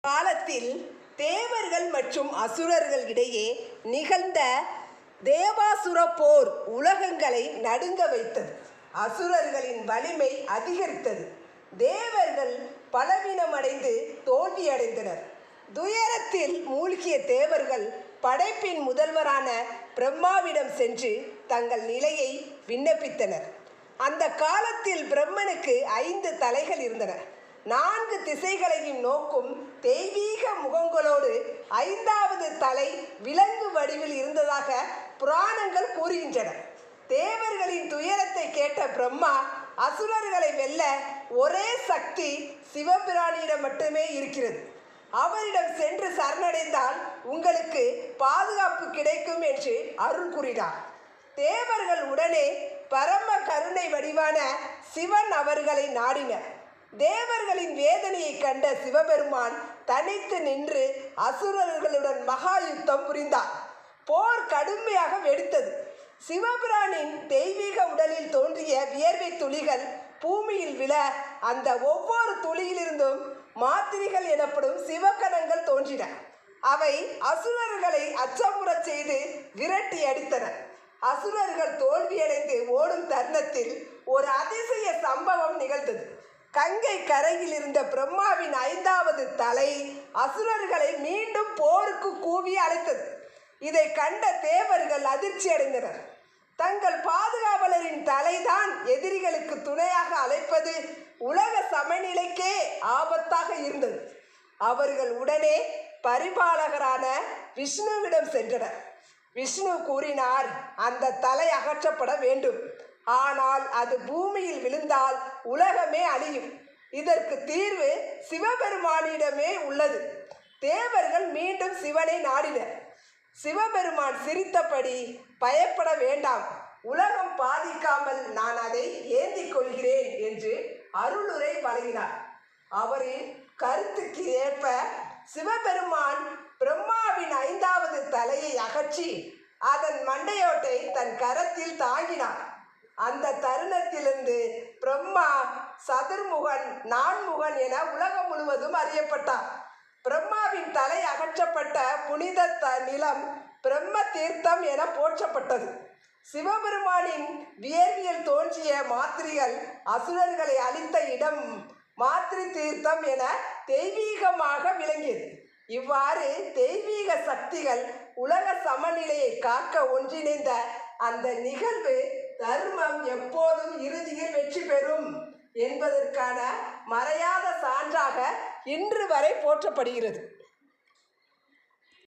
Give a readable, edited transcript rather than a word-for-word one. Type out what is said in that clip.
காலத்தில் தேவர்கள் மற்றும் அசுரர்கள் இடையே நிகழ்ந்த தேவாசுர போர் உலகங்களை நடுங்க வைத்தது. அசுரர்களின் வலிமை அதிகரித்தது. தேவர்கள் பலவீனமடைந்து தோல்வியடைந்தனர். துயரத்தில் மூழ்கிய தேவர்கள் படைப்பின் முதல்வரான பிரம்மாவிடம் சென்று தங்கள் நிலையை விண்ணப்பித்தனர். அந்த காலத்தில் பிரம்மனுக்கு 5 தலைகள் இருந்தன. 4 திசைகளையும் நோக்கும் தெய்வீக முகங்களோடு 5வது தலை விலங்கு வடிவில் இருந்ததாக புராணங்கள் கூறுகின்றன. தேவர்களின் துயரத்தை கேட்ட பிரம்மா அசுரர்களை வெல்ல ஒரே சக்தி சிவபிரானியிடம் மட்டுமே இருக்கிறது. அவரிடம் சென்று சரணடைந்தால் உங்களுக்கு பாதுகாப்பு கிடைக்கும் என்று அருள் கூறினார். தேவர்கள் உடனே பரம கருணை வடிவான சிவன் அவர்களை நாடினர். தேவர்களின் வேதனையை கண்ட சிவபெருமான் தனித்து நின்று அசுரர்களுடன் மகா யுத்தம் புரிந்தார். போர் கடுமையாக வெடித்தது. சிவபிரானின் தெய்வீக உடலில் தோன்றிய வியர்வை துளிகள் பூமியில் விழ அந்த ஒவ்வொரு துளியிலிருந்தும் மாத்திரைகள் எனப்படும் சிவகணங்கள் தோன்றின. அவை அசுரர்களை அச்சமுறச் செய்து விரட்டி அடித்தன. அசுரர்கள் தோல்வியடைந்து ஓடும் தருணத்தில் ஒரு அதிசய சம்பவம் நிகழ்ந்தது. கங்கை கரையில் இருந்த பிரம்மாவின் 5வது தலை அசுரர்களை மீண்டும் போருக்கு கூவி அழைத்தது. இதை கண்ட தேவர்கள் அதிர்ச்சி அடைந்தனர். தங்கள் பாதுகாவலரின் தலைதான் எதிரிகளுக்கு துணையாக அழைப்பது உலக சமநிலைக்கே ஆபத்தாக இருந்தது. அவர்கள் உடனே பரிபாலகரான விஷ்ணுவிடம் சென்றனர். விஷ்ணு கூறினார், அந்த தலை அகற்றப்பட வேண்டும். ஆனால் அது பூமியில் விழுந்தால் உலகமே அழியும். இதற்கு தீர்வு சிவபெருமானிடமே உள்ளது. தேவர்கள் மீண்டும் சிவனை நாடினர். சிவபெருமான் சிரித்தபடி, பயப்பட வேண்டாம், உலகம் பாதிக்காமல் நான் அதை ஏந்திக் கொள்கிறேன் என்று அருளுரை வழங்கினார். அவரின் கருத்துக்கு ஏற்ப சிவபெருமான் பிரம்மாவின் 5வது தலையை அகற்றி அதன் மண்டையோட்டை தன் கரத்தில் தாங்கினார். அந்த தருணத்திலிருந்து பிரம்மா சதுர்முகன், நான்முகன் என உலகம் முழுவதும் அறியப்பட்டார். பிரம்மாவின் தலை அகற்றப்பட்ட புனித நிலம் பிரம்ம தீர்த்தம் என போற்றப்பட்டது. சிவபெருமானின் வியர்வியல் தோன்றிய மாத்திரைகள் அசுரர்களை அழித்த இடம் மாத்திரை தீர்த்தம் என தெய்வீகமாக விளங்கியது. இவ்வாறு தெய்வீக சக்திகள் உலக சமநிலையை காக்க ஒன்றிணைந்த அந்த நிகழ்வு தர்மம் எப்போதும் இறுதியில் வெற்றி பெறும் என்பதற்கான மறையாத சான்றாக இன்று வரை போற்றப்படுகிறது.